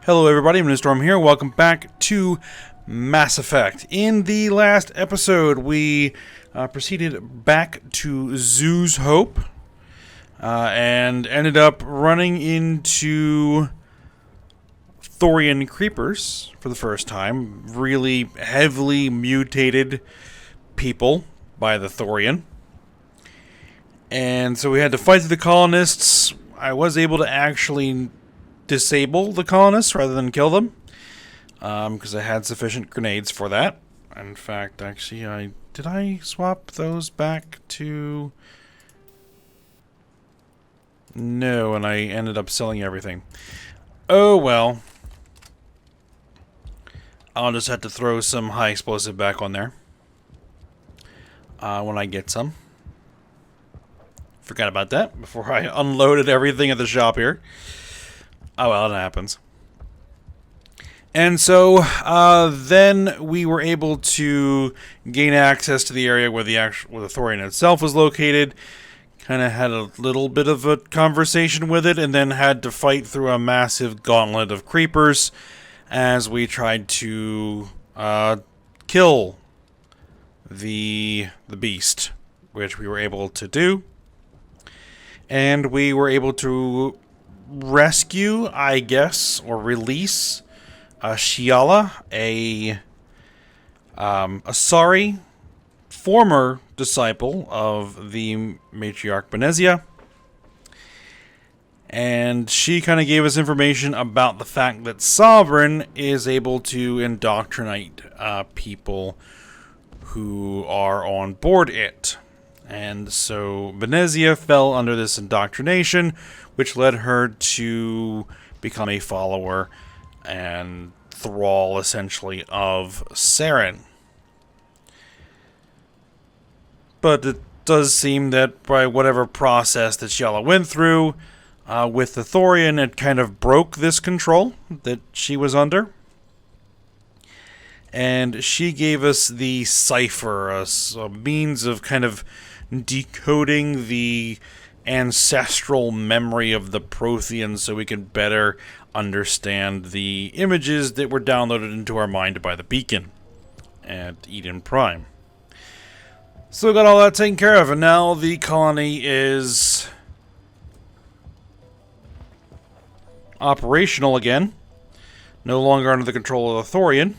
Hello everybody, I'm Storm here. Welcome back to Mass Effect. In the last episode, we proceeded back to Zoo's Hope and ended up running into Thorian creepers for the first time. Really heavily mutated people by the Thorian. And so we had to fight through the colonists. I was able to actually disable the colonists rather than kill them, because I had sufficient grenades for that. In fact, actually, did I swap those back to... No, and I ended up selling everything. Oh well. I'll just have to throw some high explosive back on there when I get some. Forgot about that before I unloaded everything at the shop here. Oh well, that happens. And so then we were able to gain access to the area where the Thorian itself was located. Kind of had a little bit of a conversation with it, and then had to fight through a massive gauntlet of creepers as we tried to kill the beast, which we were able to do. And we were able to rescue, I guess, or release Shiala, a sorry former disciple of the matriarch Benezia. And she kind of gave us information about the fact that Sovereign is able to indoctrinate people who are on board it. And so Benezia fell under this indoctrination, which led her to become a follower and thrall, essentially, of Saren. But it does seem that by whatever process that Shiala went through with the Thorian, it kind of broke this control that she was under. And she gave us the cipher, a means of kind of decoding the ancestral memory of the Protheans so we can better understand the images that were downloaded into our mind by the beacon at Eden Prime. So we got all that taken care of, and now the colony is operational again. No longer under the control of the Thorian.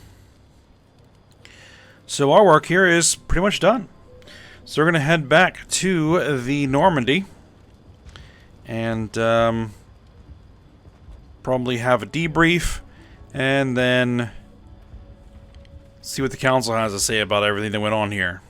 So our work here is pretty much done. So we're going to head back to the Normandy and probably have a debrief and then see what the council has to say about everything that went on here.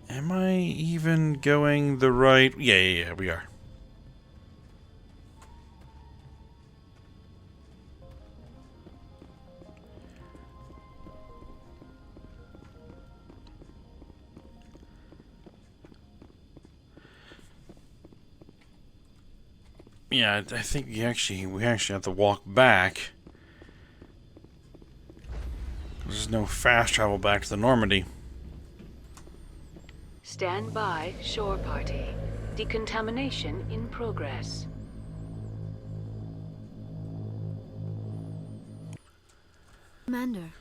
Am I even going the right... Yeah, we are. Yeah, I think we actually have to walk back. There's no fast travel back to the Normandy. Stand by, shore party. Decontamination in progress. Commander,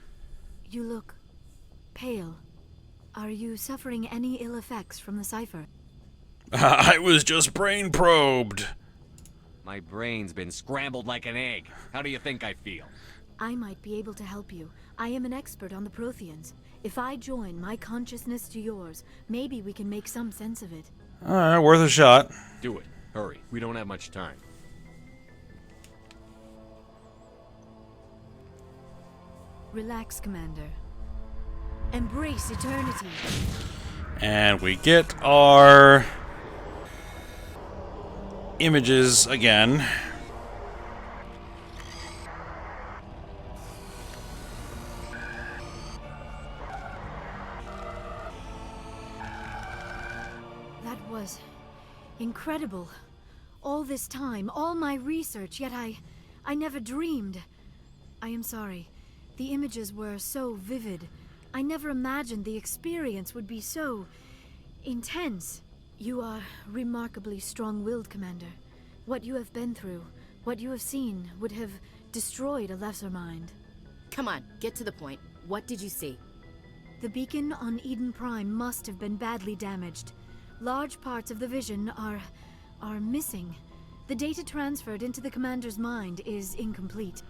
you look pale. Are you suffering any ill effects from the cipher? I was just brain probed. My brain's been scrambled like an egg. How do you think I feel? I might be able to help you. I am an expert on the Protheans. If I join my consciousness to yours, maybe we can make some sense of it. Alright, worth a shot. Do it. Hurry. We don't have much time. Relax, Commander. Embrace eternity. And we get our images again. That was incredible. All this time, all my research, yet I never dreamed. I am sorry. The images were so vivid. I never imagined the experience would be so intense. You are remarkably strong-willed, Commander. What you have been through, what you have seen, would have destroyed a lesser mind. Come on, get to the point. What did you see? The beacon on Eden Prime must have been badly damaged. Large parts of the vision are missing. The data transferred into the Commander's mind is incomplete.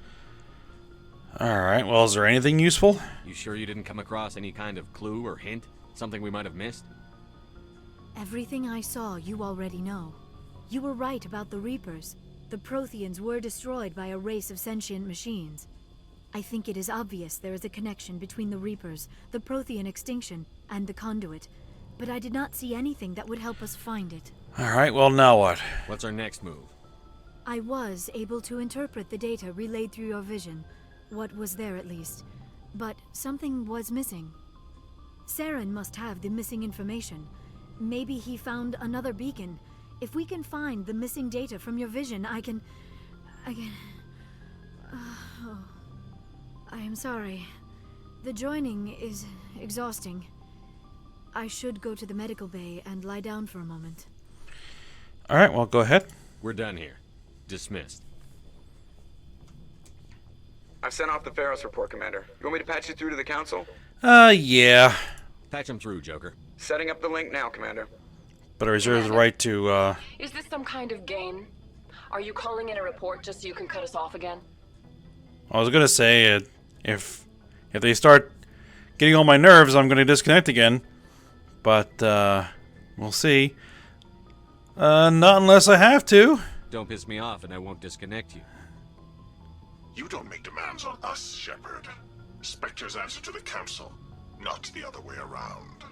Alright, well, is there anything useful? You sure you didn't come across any kind of clue or hint? Something we might have missed? Everything I saw, you already know. You were right about the Reapers. The Protheans were destroyed by a race of sentient machines. I think it is obvious there is a connection between the Reapers, the Prothean extinction, and the Conduit, but I did not see anything that would help us find it. Alright, well, now what? What's our next move? I was able to interpret the data relayed through your vision, what was there at least, but something was missing. Saren must have the missing information. Maybe he found another beacon. If we can find the missing data from your vision, I can... Oh. I am sorry. The joining is exhausting. I should go to the medical bay and lie down for a moment. Alright, well, go ahead. We're done here. Dismissed. I've sent off the Pharos report, Commander. You want me to patch you through to the Council? Yeah. Patch him through, Joker. Setting up the link now, Commander. But I reserve the right to, Is this some kind of game? Are you calling in a report just so you can cut us off again? I was gonna say, if they start getting on my nerves, I'm gonna disconnect again. But, we'll see. Not unless I have to. Don't piss me off and I won't disconnect you. You don't make demands on us, Shepard. Spectres answer to the Council, not the other way around.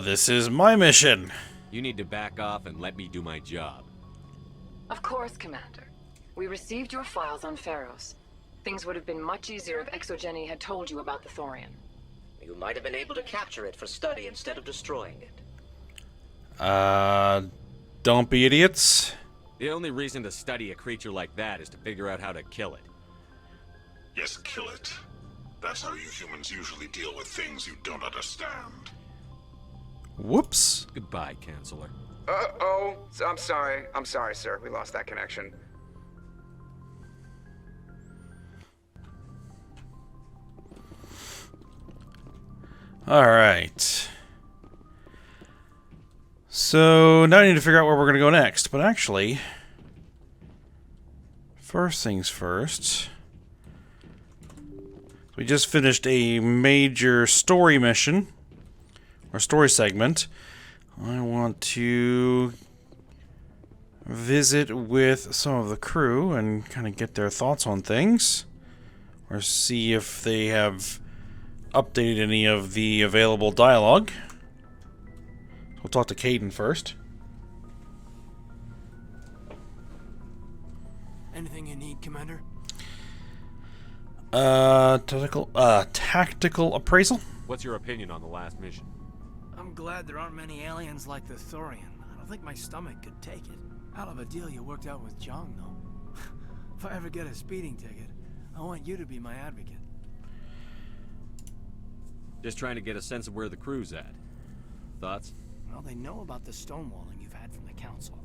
This is my mission. You need to back off and let me do my job. Of course, Commander. We received your files on Pharos. Things would have been much easier if Exogeny had told you about the Thorian. You might have been able to capture it for study instead of destroying it. Don't be idiots. The only reason to study a creature like that is to figure out how to kill it. Yes, kill it. That's how you humans usually deal with things you don't understand. Whoops. Goodbye, Counselor. Uh-oh. I'm sorry. I'm sorry, sir. We lost that connection. Alright. So, now I need to figure out where we're going to go next. But actually, first things first. We just finished a major story mission. Or story segment. I want to visit with some of the crew and kind of get their thoughts on things. Or see if they have updated any of the available dialogue. We'll talk to Caden first. Anything you need, Commander? Tactical appraisal? What's your opinion on the last mission? I'm glad there aren't many aliens like the Thorian. I don't think my stomach could take it. Hell of a deal you worked out with Jong, though. If I ever get a speeding ticket, I want you to be my advocate. Just trying to get a sense of where the crew's at. Thoughts? Well, they know about the stonewalling you've had from the Council.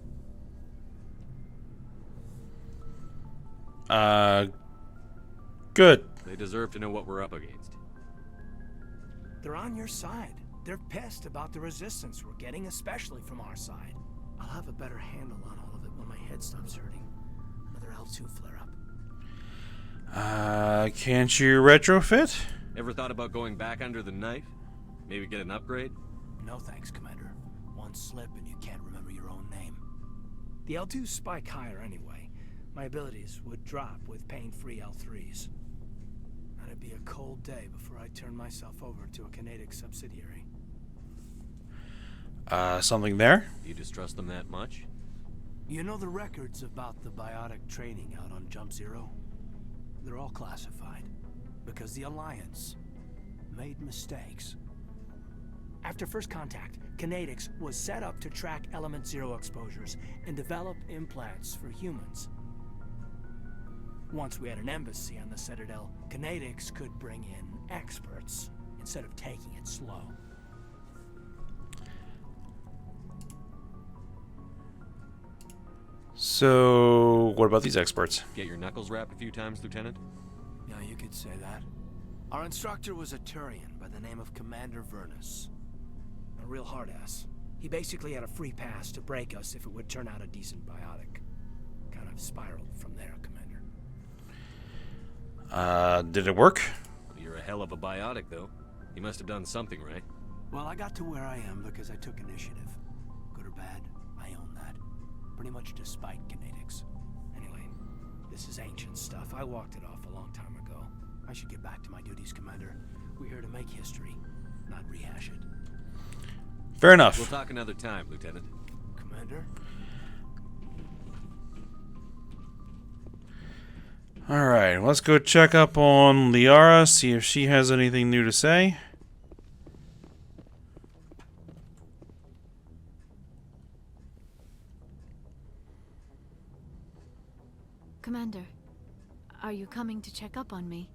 Good. They deserve to know what we're up against. They're on your side. They're pissed about the resistance we're getting, especially from our side. I'll have a better handle on all of it when my head stops hurting. Another L2 flare-up. Can't you retrofit? Ever thought about going back under the knife? Maybe get an upgrade? No thanks, Commander. One slip and you can't remember your own name. The L2s spike higher anyway. My abilities would drop with pain-free L3s. That'd be a cold day before I turn myself over to a kinetic subsidiary. Something there? You distrust them that much? You know the records about the biotic training out on Jump Zero? They're all classified. Because the Alliance made mistakes. After first contact, Kinetics was set up to track Element Zero exposures and develop implants for humans. Once we had an embassy on the Citadel, Canadics could bring in experts instead of taking it slow. So, what about these experts? Get your knuckles rapped a few times, Lieutenant? Yeah, you could say that. Our instructor was a Turian by the name of Commander Vernus. A real hard-ass. He basically had a free pass to break us if it would turn out a decent biotic. Kind of spiraled from there, Commander. Did it work? You're a hell of a biotic, though. You must have done something right. Well, I got to where I am because I took initiative. Good or bad, I own that. Pretty much despite Canadics. Anyway, this is ancient stuff. I walked it off a long time ago. I should get back to my duties, Commander. We're here to make history, not rehash it. Fair enough. We'll talk another time, Lieutenant. Commander? Alright, let's go check up on Liara, see if she has anything new to say. Commander, are you coming to check up on me?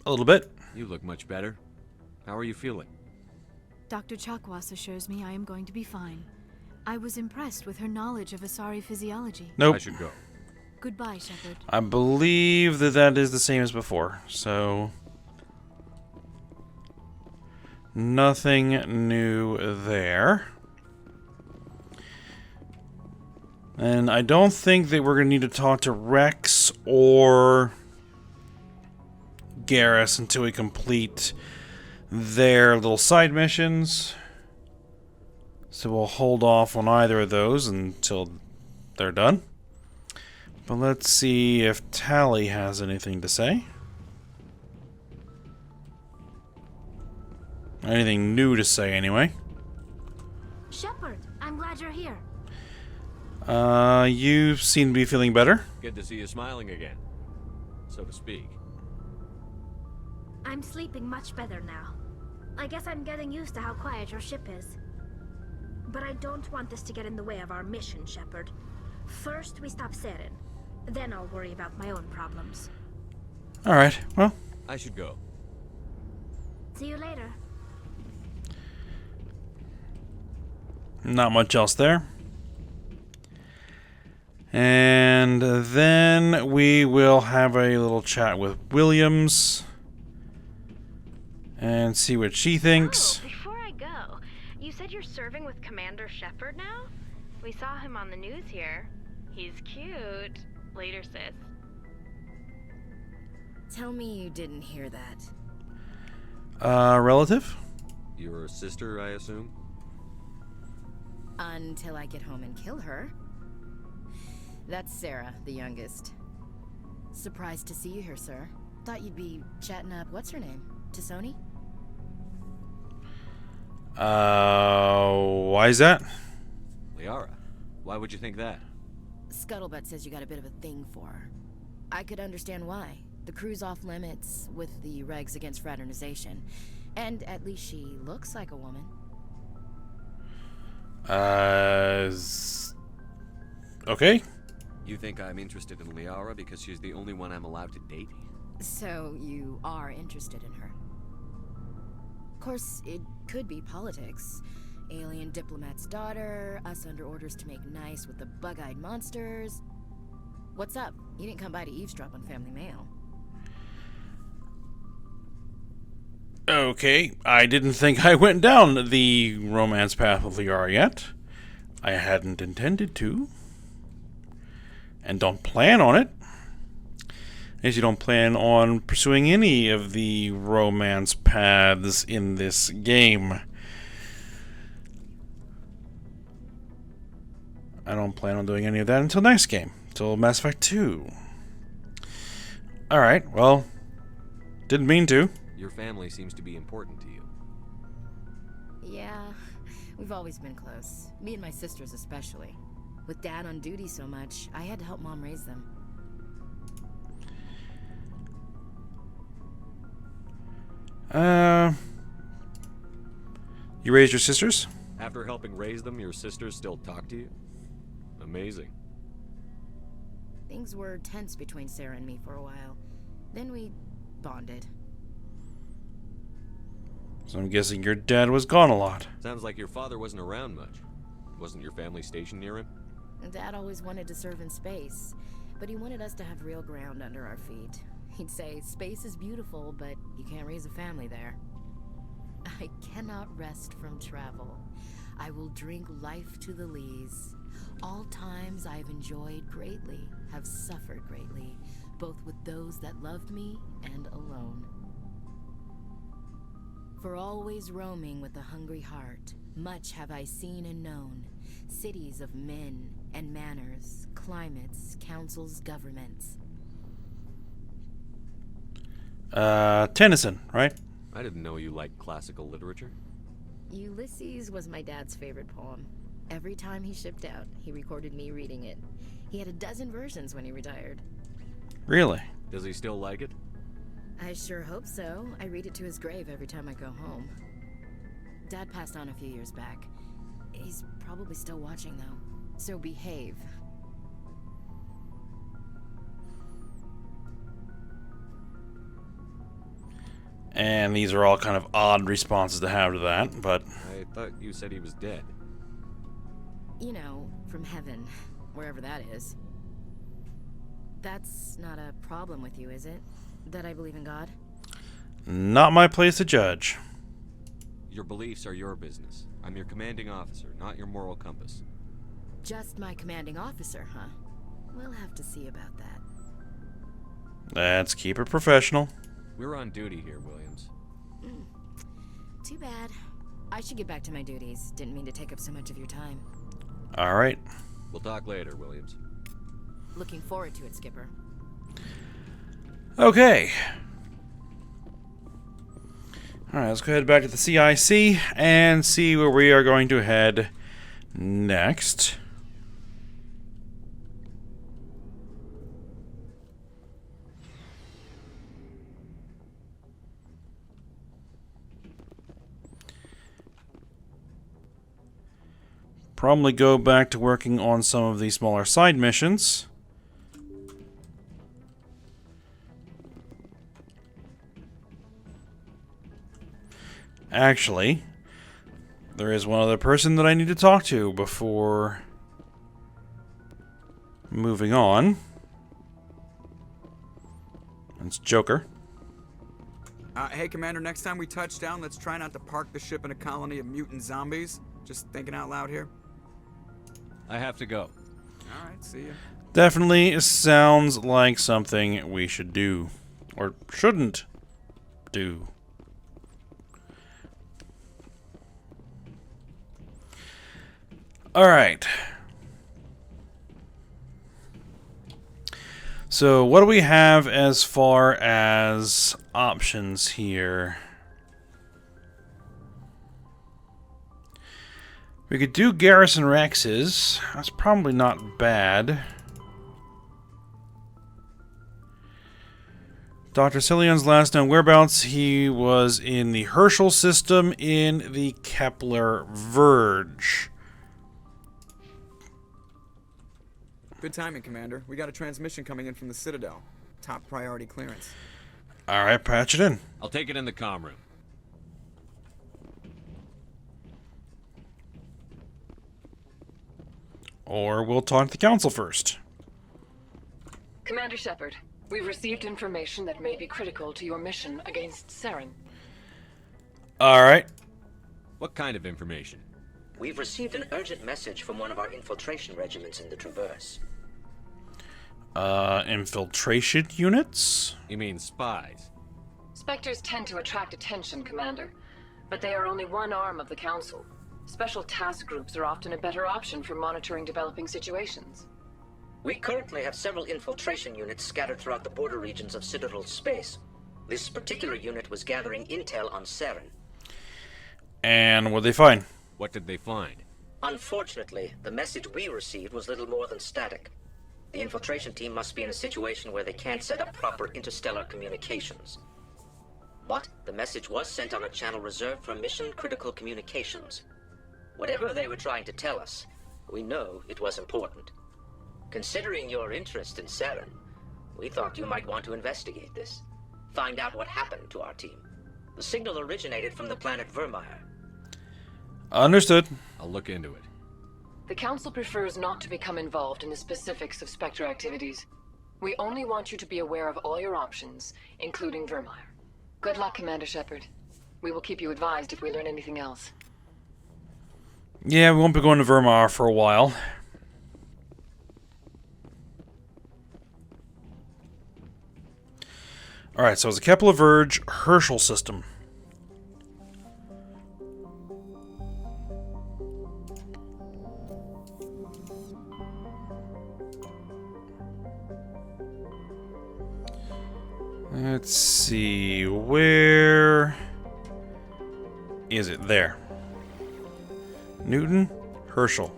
A little bit. You look much better. How are you feeling? Dr. Chakwas assures me I am going to be fine. I was impressed with her knowledge of Asari physiology. Nope. I should go. Goodbye, Shepard. I believe that is the same as before, so... nothing new there. And I don't think that we're going to need to talk to Rex or Garrus until we complete their little side missions. So we'll hold off on either of those until they're done. But let's see if Tally has anything to say. Anything new to say, anyway. Shepard, I'm glad you're here. You seem to be feeling better. Good to see you smiling again, so to speak. I'm sleeping much better now. I guess I'm getting used to how quiet your ship is. But I don't want this to get in the way of our mission, Shepard. First, we stop Saren. Then I'll worry about my own problems. Alright, well. I should go. See you later. Not much else there. And then we will have a little chat with Williams. And see what she thinks. Oh, before I go, you said you're serving with Commander Shepard now? We saw him on the news here. He's cute. Later, sis. Tell me you didn't hear that. Relative? Your sister, I assume? Until I get home and kill her. That's Sarah, the youngest. Surprised to see you here, sir. Thought you'd be chatting up, what's her name? Tassoni? Why is that? Liara. Why would you think that? Scuttlebutt says you got a bit of a thing for her. I could understand why. The crew's off limits with the regs against fraternization. And at least she looks like a woman. Okay. You think I'm interested in Liara because she's the only one I'm allowed to date? So you are interested in her. Of course, it could be politics. Alien diplomat's daughter, us under orders to make nice with the bug-eyed monsters. What's up? You didn't come by to eavesdrop on Family Mail. Okay, I didn't think I went down the romance path with Liara yet. I hadn't intended to. And don't plan on it. As you don't plan on pursuing any of the romance paths in this game. I don't plan on doing any of that until next game. Until Mass Effect 2. Alright, well, didn't mean to. Your family seems to be important to you. Yeah, we've always been close. Me and my sisters especially. With Dad on duty so much, I had to help Mom raise them. You raised your sisters? After helping raise them, your sisters still talk to you? Amazing. Things were tense between Sarah and me for a while. Then we bonded. So I'm guessing your dad was gone a lot. Sounds like your father wasn't around much. Wasn't your family stationed near him? Dad always wanted to serve in space, but he wanted us to have real ground under our feet. He'd say, space is beautiful, but you can't raise a family there. I cannot rest from travel. I will drink life to the lees. All times I have enjoyed greatly, have suffered greatly, both with those that loved me and alone. For always roaming with a hungry heart, much have I seen and known, cities of men and manners, climates, councils, governments. Tennyson, right? I didn't know you liked classical literature. Ulysses was my dad's favorite poem. Every time he shipped out, he recorded me reading it. He had a dozen versions when he retired. Really? Does he still like it? I sure hope so. I read it to his grave every time I go home. Dad passed on a few years back. He's probably still watching, though. So behave. And these are all kind of odd responses to have to that, but... I thought you said he was dead. You know, from heaven, wherever that is. That's not a problem with you, is it? That I believe in God? Not my place to judge. Your beliefs are your business. I'm your commanding officer, not your moral compass. Just my commanding officer, huh? We'll have to see about that. Let's keep it professional. We're on duty here, Williams. Too bad. I should get back to my duties. Didn't mean to take up so much of your time. All right. We'll talk later, Williams. Looking forward to it, Skipper. Okay. Alright, let's go ahead back to the CIC and see where we are going to head next. Probably go back to working on some of the smaller side missions. Actually, there is one other person that I need to talk to before moving on. It's Joker. Hey, Commander, next time we touch down, let's try not to park the ship in a colony of mutant zombies. Just thinking out loud here. I have to go. Alright, see ya. Definitely sounds like something we should do. Or shouldn't do. Alright. So what do we have as far as options here? We could do Garrison Rex's. That's probably not bad. Dr. Cillian's last known whereabouts, he was in the Herschel system in the Kepler Verge. Good timing, Commander. We got a transmission coming in from the Citadel. Top priority clearance. Alright, patch it in. I'll take it in the comm room. Or we'll talk to the Council first. Commander Shepard, we've received information that may be critical to your mission against Saren. Alright. What kind of information? We've received an urgent message from one of our infiltration regiments in the Traverse. Infiltration units? You mean spies? Spectres tend to attract attention, Commander, but they are only one arm of the Council. Special task groups are often a better option for monitoring developing situations. We currently have several infiltration units scattered throughout the border regions of Citadel space. This particular unit was gathering intel on Saren. And what'd they find? What did they find? Unfortunately, the message we received was little more than static. The infiltration team must be in a situation where they can't set up proper interstellar communications. But the message was sent on a channel reserved for mission-critical communications. Whatever they were trying to tell us, we know it was important. Considering your interest in Saren, we thought you might want to investigate this. Find out what happened to our team. The signal originated from the planet Vermeer. Understood. I'll look into it. The Council prefers not to become involved in the specifics of Spectre activities. We only want you to be aware of all your options, including Vermeer. Good luck, Commander Shepard. We will keep you advised if we learn anything else. Yeah, we won't be going to Vermeer for a while. Alright, so it's a Kepler Verge Herschel system. Let's see, where is it? There. Newton, Herschel.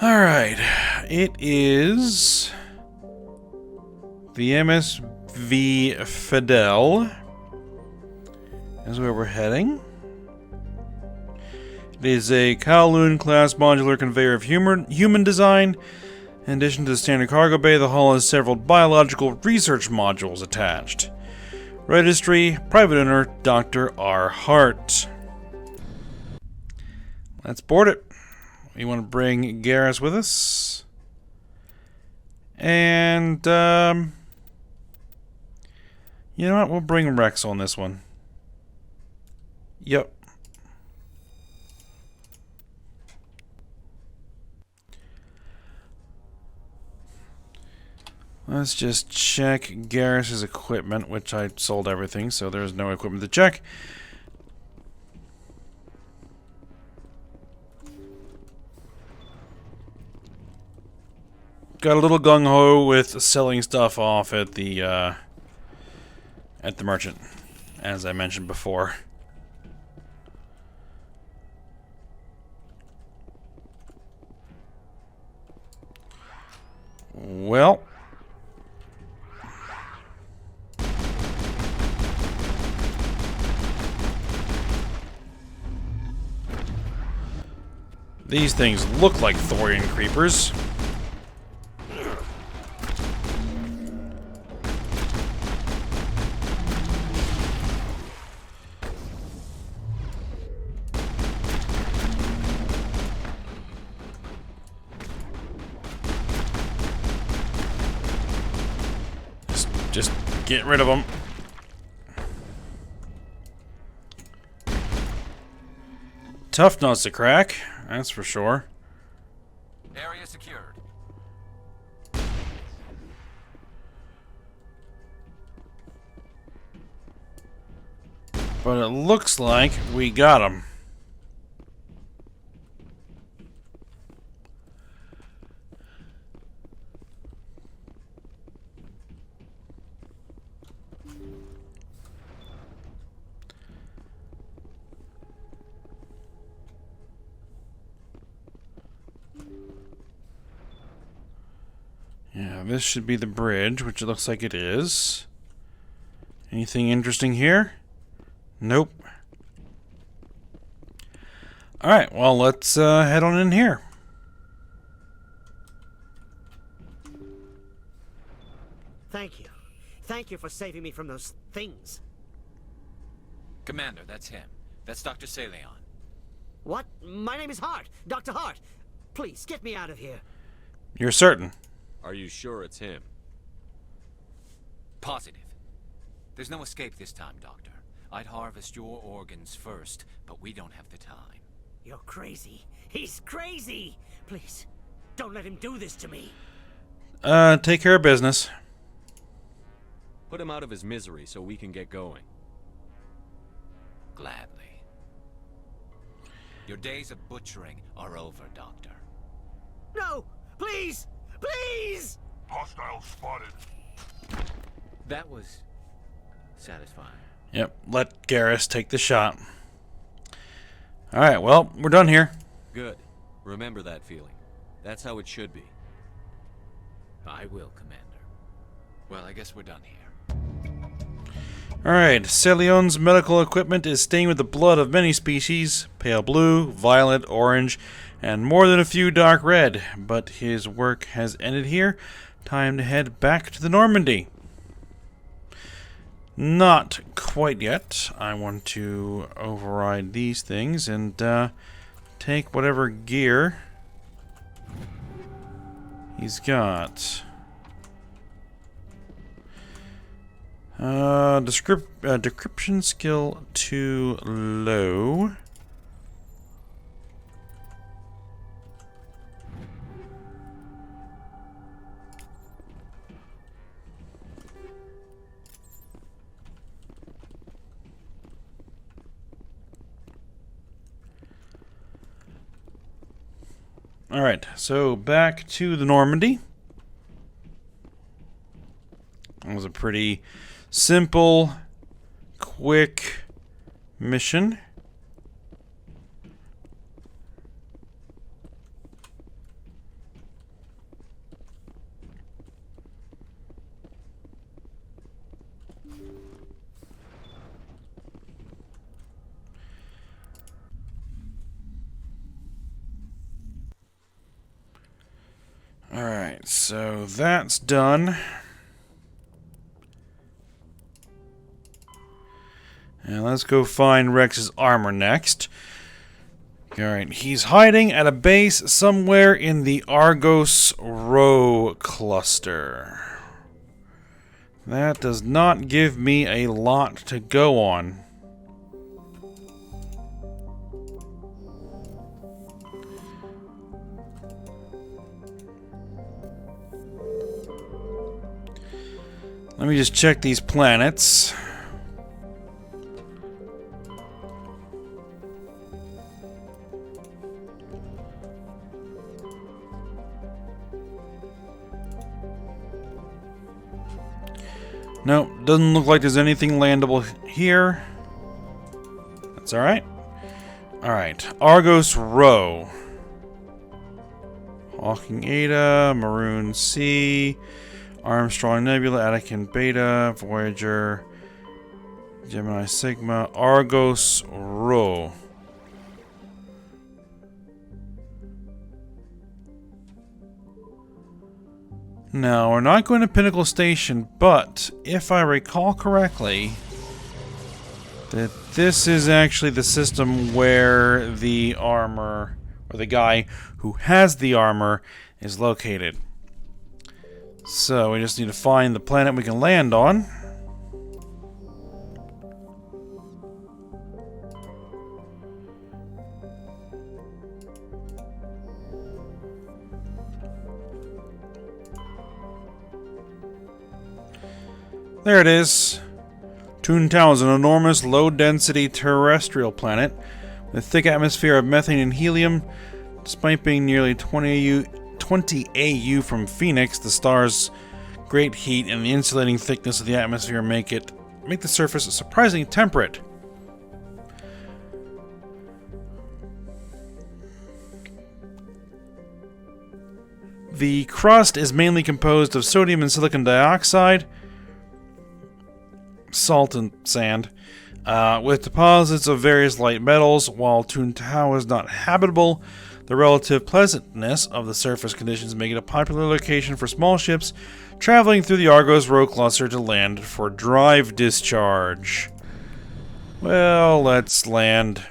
Alright, it is the MSV Fidel is where we're heading. It is a Kowloon class modular conveyor of human design. In addition to the standard cargo bay, the hull has several biological research modules attached. Registry, private owner, Dr. R. Hart. Let's board it. We want to bring Garrus with us. And, you know what? We'll bring Rex on this one. Yep. Let's just check Garrus's equipment, which I sold everything, so there's no equipment to check. Got a little gung-ho with selling stuff off at the merchant, as I mentioned before. Well, these things look like Thorian creepers. Just get rid of them. Tough nuts to crack, that's for sure. Area secured. But it looks like we got them. Yeah, this should be the bridge, which it looks like it is. Anything interesting here? Nope. Alright, well, let's head on in here. Thank you. Thank you for saving me from those things. Commander, that's him. That's Dr. Saleon. What? My name is Hart. Dr. Hart. Please, get me out of here. You're certain? Are you sure it's him? Positive. There's no escape this time, Doctor. I'd harvest your organs first, but we don't have the time. You're crazy. He's crazy! Please, don't let him do this to me. Take care of business. Put him out of his misery so we can get going. Gladly. Your days of butchering are over, Doctor. No! Please! Please! Hostile spotted. That was satisfying. Yep, let Garrus take the shot. Alright, well, we're done here. Good. Remember that feeling. That's how it should be. I will, Commander. Well, I guess we're done here. Alright, Celion's medical equipment is stained with the blood of many species, pale blue, violet, orange, and more than a few dark red. But his work has ended here. Time to head back to the Normandy. Not quite yet. I want to override these things and take whatever gear he's got. Decryption skill too low. Alright, so back to the Normandy. It was a pretty simple, quick mission. Alright, so that's done. And let's go find Rex's armor next. Alright, he's hiding at a base somewhere in the Argos Rho cluster. That does not give me a lot to go on. Let me just check these planets. Nope, doesn't look like there's anything landable here. That's alright. Alright, Argos Rho. Hawking Eta, Maroon Sea, Armstrong Nebula, Attican Beta, Voyager, Gemini Sigma, Argos Rho. Now, we're not going to Pinnacle Station, but if I recall correctly, that this is actually the system where the armor, or the guy who has the armor, is located. So, we just need to find the planet we can land on. There it is. Toontown is an enormous, low-density terrestrial planet with a thick atmosphere of methane and helium. Despite being nearly 20 AU from Phoenix, the star's great heat and the insulating thickness of the atmosphere make the surface surprisingly temperate. The crust is mainly composed of sodium and silicon dioxide, salt and sand, with deposits of various light metals. While Toontown is not habitable, the relative pleasantness of the surface conditions make it a popular location for small ships traveling through the Argos Rho cluster to land for drive discharge. Well, let's land.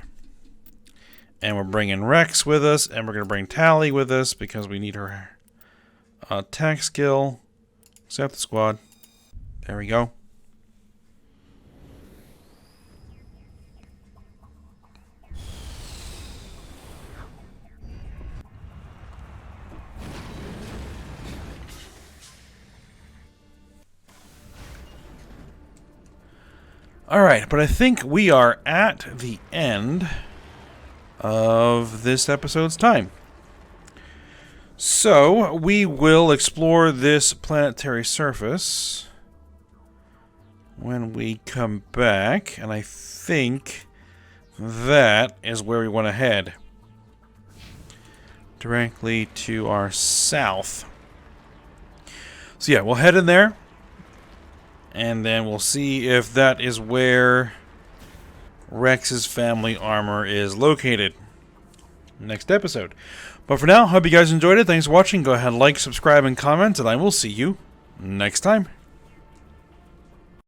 And we're bringing Rex with us, and we're going to bring Tally with us because we need her attack skill. Set the squad. There we go. Alright, but I think we are at the end of this episode's time. So, we will explore this planetary surface when we come back, and I think that is where we want to head. Directly to our south. So yeah, we'll head in there, and then we'll see if that is where Rex's family armor is located. Next episode. But for now, hope you guys enjoyed it. Thanks for watching. Go ahead, like, subscribe, and comment, and I will see you next time.